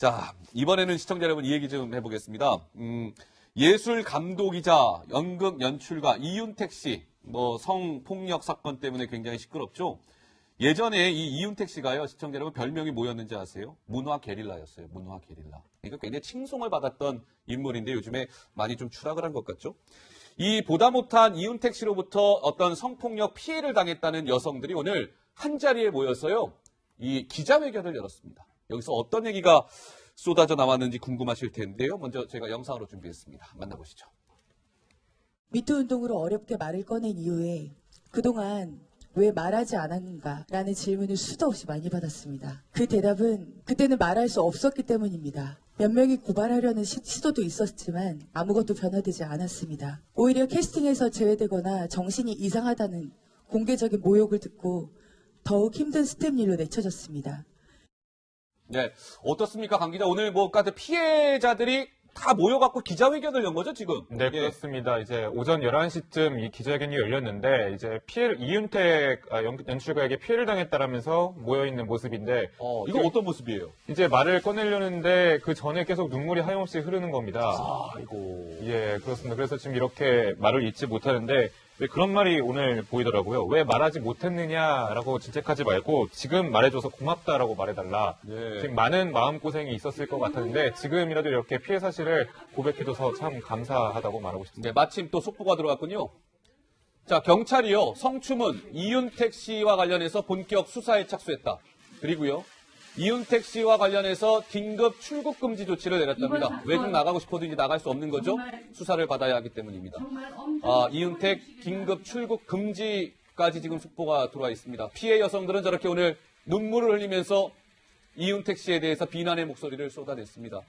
자, 이번에는 시청자 여러분 이 얘기 좀 해보겠습니다. 예술 감독이자 연극 연출가 이윤택 씨, 성폭력 사건 때문에 굉장히 시끄럽죠. 예전에 이 이윤택 씨가요, 시청자 여러분 별명이 뭐였는지 아세요? 문화 게릴라였어요. 문화 게릴라. 그러니까 굉장히 칭송을 받았던 인물인데 요즘에 많이 좀 추락을 한 것 같죠. 이 보다 못한 이윤택 씨로부터 어떤 성폭력 피해를 당했다는 여성들이 오늘 한자리에 모여서요, 이 기자회견을 열었습니다. 여기서 어떤 얘기가 쏟아져 나왔는지 궁금하실 텐데요. 먼저 제가 영상으로 준비했습니다. 만나보시죠. 미투 운동으로 어렵게 말을 꺼낸 이후에 그동안 왜 말하지 않았는가라는 질문을 수도 없이 많이 받았습니다. 그 대답은 그때는 말할 수 없었기 때문입니다. 몇 명이 고발하려는 시도도 있었지만 아무것도 변화되지 않았습니다. 오히려 캐스팅에서 제외되거나 정신이 이상하다는 공개적인 모욕을 듣고 더욱 힘든 스텝일로 내쳐졌습니다. 네, 어떻습니까, 강 기자? 오늘 피해자들이 다 모여갖고 기자회견을 연 거죠, 지금? 네, 그렇습니다. 이제 오전 11시쯤 이 기자회견이 열렸는데, 이제 이윤택 연출가에게 피해를 당했다라면서 모여있는 모습인데. 이거 어떤 모습이에요? 이제 말을 꺼내려는데, 그 전에 계속 눈물이 하염없이 흐르는 겁니다. 아이고. 예, 그렇습니다. 그래서 지금 이렇게 말을 잊지 못하는데, 왜 그런 말이 오늘 보이더라고요. 왜 말하지 못했느냐라고 질책하지 말고 지금 말해줘서 고맙다라고 말해달라. 네. 지금 많은 마음고생이 있었을 것 같았는데 지금이라도 이렇게 피해 사실을 고백해줘서 참 감사하다고 말하고 싶습니다. 네, 마침 또 속보가 들어왔군요. 자, 경찰이요, 성추문 이윤택 씨와 관련해서 본격 수사에 착수했다. 그리고요, 이윤택 씨와 관련해서 긴급 출국 금지 조치를 내렸답니다. 외국 나가고 싶어도 이제 나갈 수 없는 거죠. 수사를 받아야 하기 때문입니다. 이윤택 긴급 출국 금지까지 지금 속보가 들어와 있습니다. 피해 여성들은 저렇게 오늘 눈물을 흘리면서 이윤택 씨에 대해서 비난의 목소리를 쏟아냈습니다.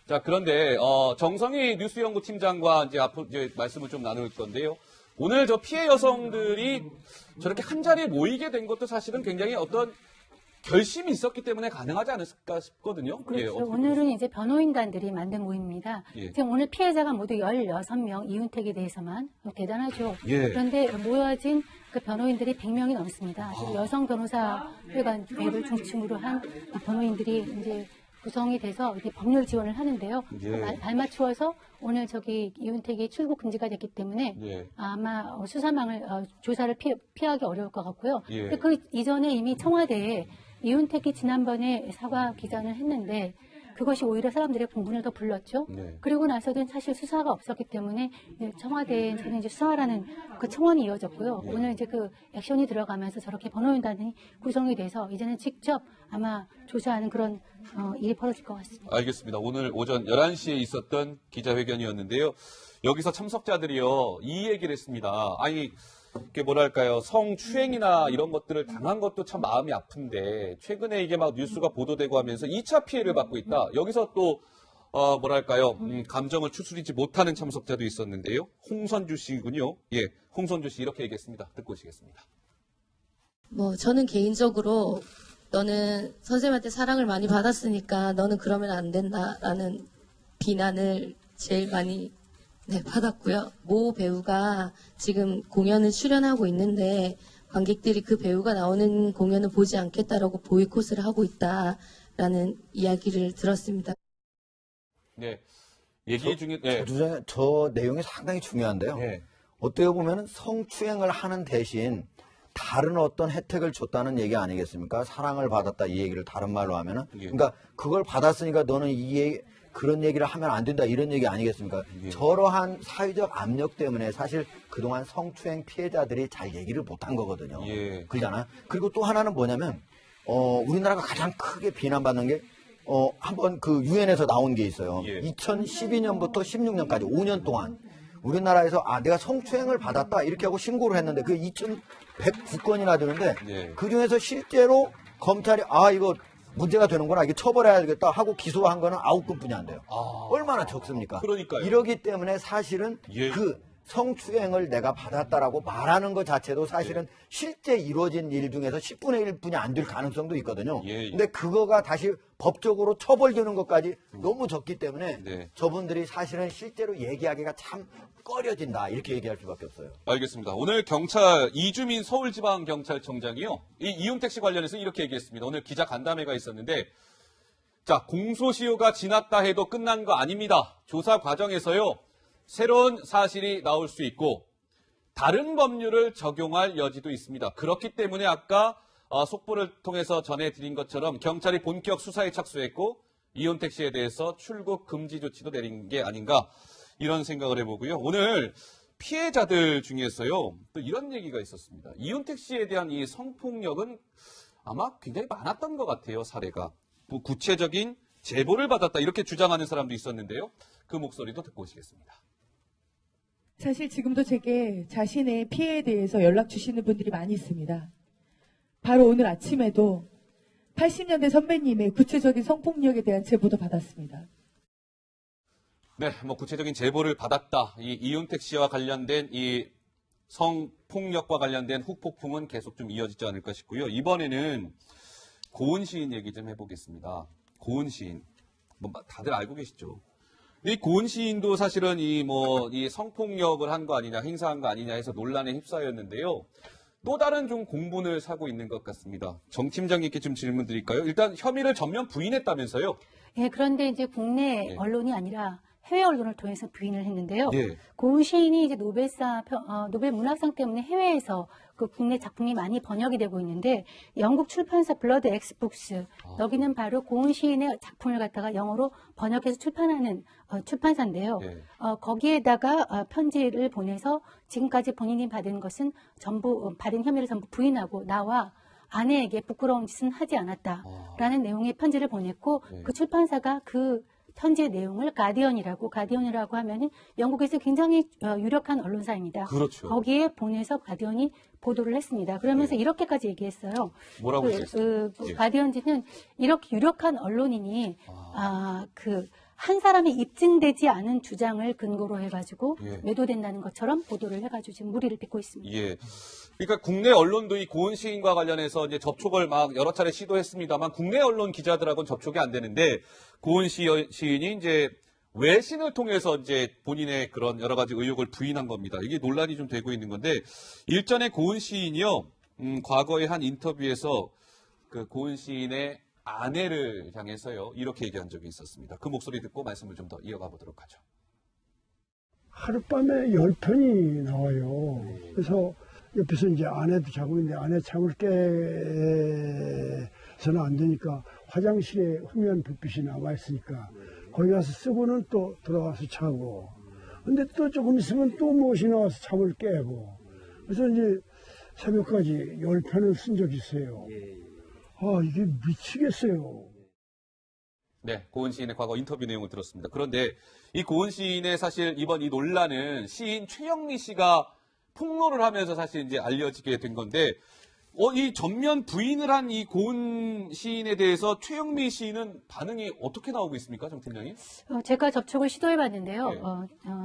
자, 그런데 정성희 뉴스연구 팀장과 앞으로 말씀을 좀 나눌 건데요. 오늘 저 피해 여성들이 저렇게 한 자리에 모이게 된 것도 사실은 굉장히 어떤 결심이 있었기 때문에 가능하지 않을까 싶거든요. 그렇죠. 오늘은 이제 변호인단들이 만든 모임입니다. 지금 오늘 피해자가 모두 16명, 이윤택에 대해서만. 대단하죠. 그런데 모여진 그 변호인들이 100명이 넘습니다. 여성 변호사회관 앱을 중심으로 한 변호인들이 이제 구성이 돼서 이렇게 법률 지원을 하는데요. 발맞추어서 오늘 이윤택이 출국 금지가 됐기 때문에 아마 수사망을 조사를 피하기 어려울 것 같고요. 근데 그 이전에 이미 청와대에 이윤택이 지난번에 사과 기자를 했는데 그것이 오히려 사람들의 공분을 더 불렀죠. 그리고 나서는 사실 수사가 없었기 때문에 청와대에서는 이제 수사하라는 그 청원이 이어졌고요. 오늘 이제 그 액션이 들어가면서 저렇게 변호인단이 구성이 돼서 이제는 직접 아마 조사하는 그런 일이 벌어질 것 같습니다. 알겠습니다. 오늘 오전 11시에 있었던 기자회견이었는데요. 여기서 참석자들이요, 이 얘기를 했습니다. 이게 뭐랄까요, 성추행이나 이런 것들을 당한 것도 참 마음이 아픈데 최근에 이게 막 뉴스가 보도되고 하면서 2차 피해를 받고 있다. 여기서 또 감정을 추스리지 못하는 참석자도 있었는데요. 홍선주 씨군요. 예, 홍선주 씨 이렇게 얘기했습니다. 듣고 오시겠습니다. 저는 개인적으로 너는 선생님한테 사랑을 많이 받았으니까 너는 그러면 안 된다라는 비난을 제일 많이 받았고요. 모 배우가 지금 공연을 출연하고 있는데 관객들이 그 배우가 나오는 공연을 보지 않겠다라고 보이콧을 하고 있다라는 이야기를 들었습니다. 네, 얘기 중에 저 내용이 상당히 중요한데요. 어떻게 보면 성추행을 하는 대신 다른 어떤 혜택을 줬다는 얘기 아니겠습니까? 사랑을 받았다 이 얘기를 다른 말로 하면은 그러니까 그걸 받았으니까 너는 그런 얘기를 하면 안 된다 이런 얘기 아니겠습니까? 저러한 사회적 압력 때문에 사실 그동안 성추행 피해자들이 잘 얘기를 못한 거거든요. 그러잖아. 그리고 또 하나는 뭐냐면 우리나라가 가장 크게 비난받는 게 한번 그 유엔에서 나온 게 있어요. 2012년부터 16년까지 5년 동안 우리나라에서 내가 성추행을 받았다 이렇게 하고 신고를 했는데 그 2,109건이나 되는데 그 중에서 실제로 검찰이 이거 문제가 되는구나, 이게 처벌해야 되겠다 하고 기소한 거는 9건뿐이 안 돼요. 얼마나 적습니까? 그러니까요. 이러기 때문에 사실은 그 성추행을 내가 받았다라고 말하는 것 자체도 사실은 실제 이루어진 일 중에서 10분의 1뿐이 안 될 가능성도 있거든요. 근데 그거가 다시 법적으로 처벌되는 것까지 너무 적기 때문에 저분들이 사실은 실제로 얘기하기가 참 꺼려진다 이렇게 얘기할 수밖에 없어요. 알겠습니다. 오늘 경찰 이주민 서울지방경찰청장이요, 이 이윤택 씨 관련해서 이렇게 얘기했습니다. 오늘 기자 간담회가 있었는데 자, 공소시효가 지났다 해도 끝난 거 아닙니다. 조사 과정에서요, 새로운 사실이 나올 수 있고 다른 법률을 적용할 여지도 있습니다. 그렇기 때문에 아까 속보를 통해서 전해드린 것처럼 경찰이 본격 수사에 착수했고 이윤택 씨에 대해서 출국 금지 조치도 내린 게 아닌가 이런 생각을 해보고요. 오늘 피해자들 중에서요 또 이런 얘기가 있었습니다. 이윤택 씨에 대한 이 성폭력은 아마 굉장히 많았던 것 같아요. 사례가. 뭐 구체적인 제보를 받았다 이렇게 주장하는 사람도 있었는데요. 그 목소리도 듣고 오시겠습니다. 사실 지금도 제게 자신의 피해에 대해서 연락 주시는 분들이 많이 있습니다. 바로 오늘 아침에도 80년대 선배님의 구체적인 성폭력에 대한 제보도 받았습니다. 네, 뭐 구체적인 제보를 받았다. 이 이윤택 씨와 관련된 이 성폭력과 관련된 후폭풍은 계속 좀 이어지지 않을까 싶고요. 이번에는 고은 시인 얘기 좀 해보겠습니다. 고은 시인, 뭐 다들 알고 계시죠? 이 고은 시인도 사실은 이 성폭력을 한 거 아니냐, 행사한 거 아니냐 해서 논란에 휩싸였는데요. 또 다른 좀 공분을 사고 있는 것 같습니다. 정 팀장님께 좀 질문 드릴까요? 일단 혐의를 전면 부인했다면서요? 예, 그런데 이제 국내 예. 언론이 아니라 해외 언론을 통해서 부인을 했는데요. 예. 고은 시인이 이제 노벨 문학상 때문에 해외에서 그 국내 작품이 많이 번역이 되고 있는데 영국 출판사 블러드 엑스북스 여기는 바로 고은 시인의 작품을 갖다가 영어로 번역해서 출판하는 출판사인데요. 예. 거기에다가 편지를 보내서 지금까지 본인이 받은 것은 전부 받은 혐의를 전부 부인하고 나와 아내에게 부끄러운 짓은 하지 않았다라는 내용의 편지를 보냈고 네. 그 출판사가 그 편지의 내용을 가디언이라고 하면은 영국에서 굉장히 유력한 언론사입니다. 그렇죠. 거기에 보내서 가디언이 보도를 했습니다. 그러면서 이렇게까지 얘기했어요. 뭐라고 했어요? 예. 가디언지는 이렇게 유력한 언론인이 한 사람이 입증되지 않은 주장을 근거로 해가지고 예. 매도된다는 것처럼 보도를 해가지고 지금 무리를 빚고 있습니다. 예. 그러니까 국내 언론도 이 고은 시인과 관련해서 이제 접촉을 막 여러 차례 시도했습니다만 국내 언론 기자들하고는 접촉이 안 되는데 고은 시인이 이제 외신을 통해서 이제 본인의 그런 여러 가지 의혹을 부인한 겁니다. 이게 논란이 좀 되고 있는 건데 일전에 고은 시인이요, 과거에 한 인터뷰에서 그 고은 시인의 아내를 향해서요 이렇게 얘기한 적이 있었습니다. 그 목소리 듣고 말씀을 좀 더 이어가 보도록 하죠. 하룻밤에 10편이 나와요. 그래서 옆에서 이제 아내도 자고 있는데 아내 잠을 깨서는 안 되니까 화장실에 후면 불빛이 남아있으니까 거기 가서 쓰고는 또 돌아와서 자고. 근데 또 조금 있으면 또 무엇이 나와서 잠을 깨고. 그래서 이제 새벽까지 10편을 쓴 적이 있어요. 아, 이게 미치겠어요. 네, 고은 시인의 과거 인터뷰 내용을 들었습니다. 그런데 이 고은 시인의 사실 이번 이 논란은 시인 최영미 씨가 폭로를 하면서 사실 이제 알려지게 된 건데, 이 전면 부인을 한 이 고은 시인에 대해서 최영미 시인은 반응이 어떻게 나오고 있습니까, 정 팀장님? 제가 접촉을 시도해봤는데요. 네.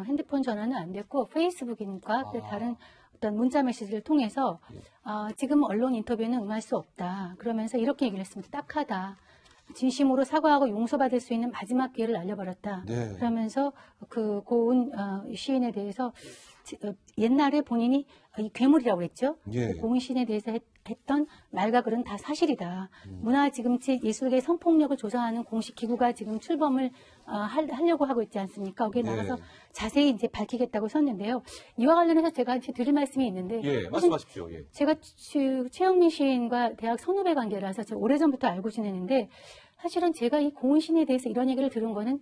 핸드폰 전화는 안 됐고 페이스북인과 또 다른 어떤 문자 메시지를 통해서 지금 언론 인터뷰는 응할 수 없다. 그러면서 이렇게 얘기를 했습니다. 딱하다. 진심으로 사과하고 용서받을 수 있는 마지막 기회를 날려버렸다. 네. 그러면서 그 고은 시인에 대해서 옛날에 본인이 이 괴물이라고 했죠. 예. 고은 시인에 대해서 했던 말과 글은 다 사실이다. 문화지금치 예술계 성폭력을 조사하는 공식 기구가 지금 출범을 하려고 하고 있지 않습니까? 거기에 네. 나가서 자세히 이제 밝히겠다고 썼는데요. 이와 관련해서 제가 이제 드릴 말씀이 있는데, 예, 말씀하십시오. 예. 제가 최영미 시인과 대학 선후배 관계라서 제가 오래전부터 알고 지내는데, 사실은 제가 이 고은 시인에 대해서 이런 얘기를 들은 거는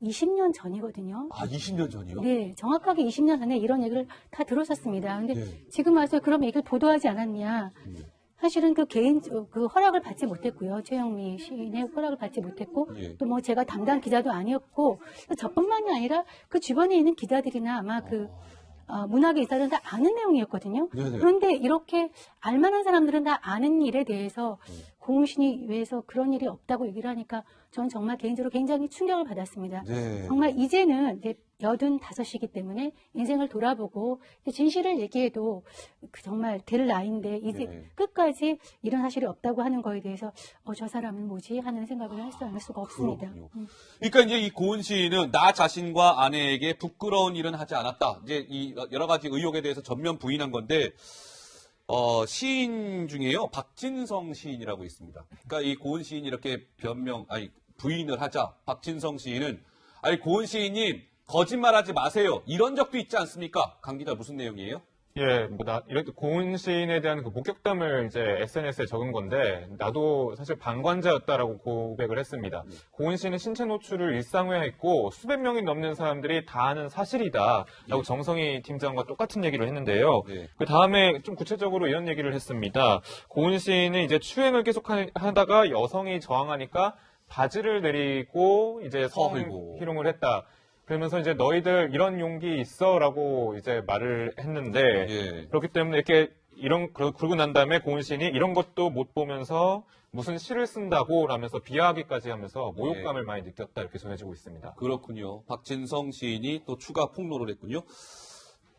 20년 전이거든요. 아, 20년 전이요? 네, 정확하게 20년 전에 이런 얘기를 다 들었었습니다. 근데 네. 지금 와서 그럼 얘기를 보도하지 않았냐. 사실은 그 허락을 받지 못했고요. 최영미 시인의 허락을 받지 못했고, 예. 또 뭐 제가 담당 기자도 아니었고, 저뿐만이 아니라 그 주변에 있는 기자들이나 아마 문학의 이사들은 다 아는 내용이었거든요. 네네. 그런데 이렇게 알만한 사람들은 다 아는 일에 대해서 고은 시인이 위해서 그런 일이 없다고 얘기를 하니까 저는 정말 개인적으로 굉장히 충격을 받았습니다. 네. 정말 이제는 이제 85이기 때문에 인생을 돌아보고 진실을 얘기해도 정말 될 나이인데 이제 네. 끝까지 이런 사실이 없다고 하는 거에 대해서 저 사람은 뭐지 하는 생각을 할 수가 없습니다. 그렇군요. 그러니까 이제 이 고은 시인은 나 자신과 아내에게 부끄러운 일은 하지 않았다. 이제 이 여러 가지 의혹에 대해서 전면 부인한 건데, 시인 중에요 박진성 시인이라고 있습니다. 그러니까 이 고은 시인이 이렇게 부인을 하자 박진성 시인은 아니 고은 시인님 거짓말하지 마세요. 이런 적도 있지 않습니까? 강 기자 무슨 내용이에요? 예, 이렇게 고은 시인에 대한 그 목격담을 이제 SNS에 적은 건데, 나도 사실 방관자였다라고 고백을 했습니다. 고은 시인은 신체 노출을 일상화했고, 수백 명이 넘는 사람들이 다 아는 사실이다라고 정성희 팀장과 똑같은 얘기를 했는데요. 그 다음에 좀 구체적으로 이런 얘기를 했습니다. 고은 시인은 이제 추행을 계속 하다가 여성이 저항하니까 바지를 내리고 이제 성희롱을 했다. 그러면서 이제 너희들 이런 용기 있어라고 이제 말을 했는데 그렇기 때문에 이렇게 그러고 난 다음에 고은 시인이 이런 것도 못 보면서 무슨 시를 쓴다고 라면서 비하하기까지 하면서 모욕감을 많이 느꼈다 이렇게 전해지고 있습니다. 그렇군요. 박진성 시인이 또 추가 폭로를 했군요.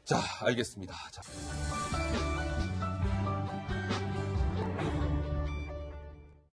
자, 알겠습니다. 자.